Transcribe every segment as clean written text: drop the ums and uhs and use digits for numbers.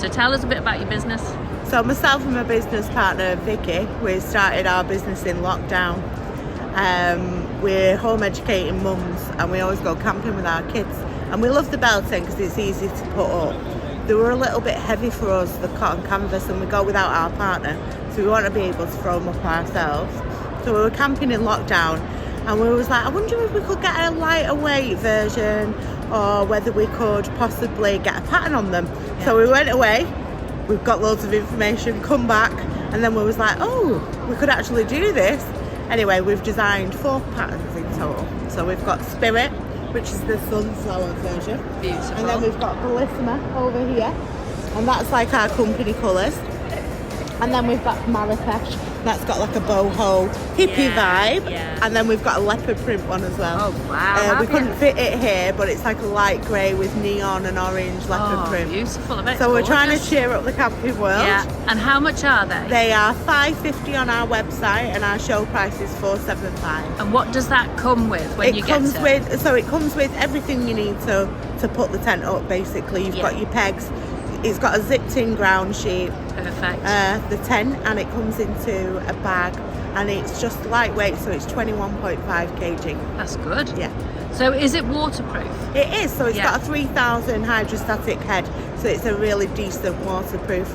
So tell us a bit about your business. So myself and my business partner Vicky, we started our business in lockdown. We're home educating mums, and we always go camping with our kids, and we love the bell tent because it's easy to put up. They were a little bit heavy for us, the cotton canvas, and we go without our partner, so we want to be able to throw them up ourselves. So we were camping in lockdown, and we was like, I wonder if we could get a lighter weight version, or whether we could possibly get a pattern on them. Yeah. So we went away, we've got loads of information, come back, and then we was like, oh, we could actually do this. Anyway, we've designed 4 patterns in total. So we've got Spirit, which is the sunflower version. Beautiful. And then we've got Bellisima over here, and that's like our company colours. And then we've got Marrakesh, that's got like a boho hippie vibe. Yeah. And then we've got a leopard print one as well. Oh wow! We couldn't fit it here, but it's like a light grey with neon and orange leopard print. Beautiful! I bet So we're gorgeous. trying to cheer up the camping world. Yeah. And how much are they? They are $5.50 on our website, and our show price is $4.75. And what does that come with when you get it? It comes with everything you need to put the tent up. Basically, you've got your pegs. It's got a zipped-in ground sheet. Perfect. The tent, and it comes into a bag, and it's just lightweight, so it's 21.5 kg. That's good. Yeah. So is it waterproof? It is. So it's got a 3,000 hydrostatic head, so it's a really decent waterproof.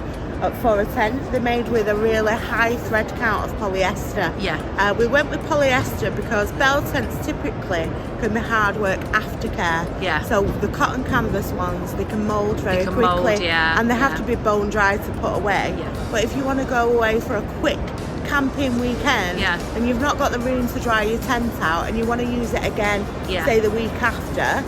For a tent, they're made with a really high thread count of polyester. Yeah. We went with polyester because bell tents typically can be hard work aftercare. Yeah. So the cotton canvas ones, they can mould very quickly, mould, and they have to be bone dry to put away. Yeah. But if you want to go away for a quick camping weekend, and you've not got the room to dry your tent out, and you want to use it again, say the week after,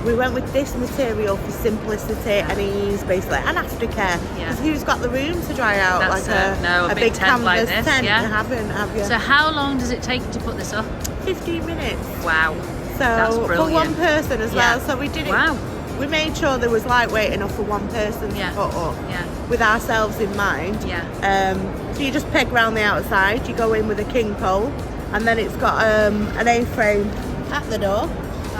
we went with this material for simplicity and ease, basically, and aftercare. Because who's got the room to dry out? That's a big tent canvas like this, tent? You haven't, have you? So how long does it take to put this up? 15 minutes. Wow. So that's for brilliant. one person as well. So we did it. Wow. We made sure there was lightweight enough for one person to put up, with ourselves in mind. So you just peg round the outside, you go in with a king pole, and then it's got an A-frame at the door.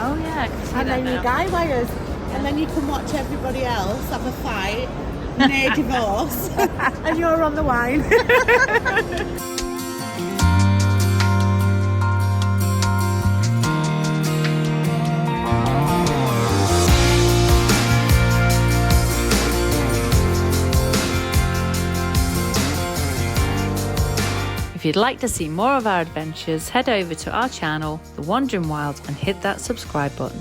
Oh yeah, I can see and that then now. your guy wires, and then you can watch everybody else have a fight, near divorce, and you're on the wine. If you'd like to see more of our adventures, head over to our channel, The Wandering Wilds, and hit that subscribe button.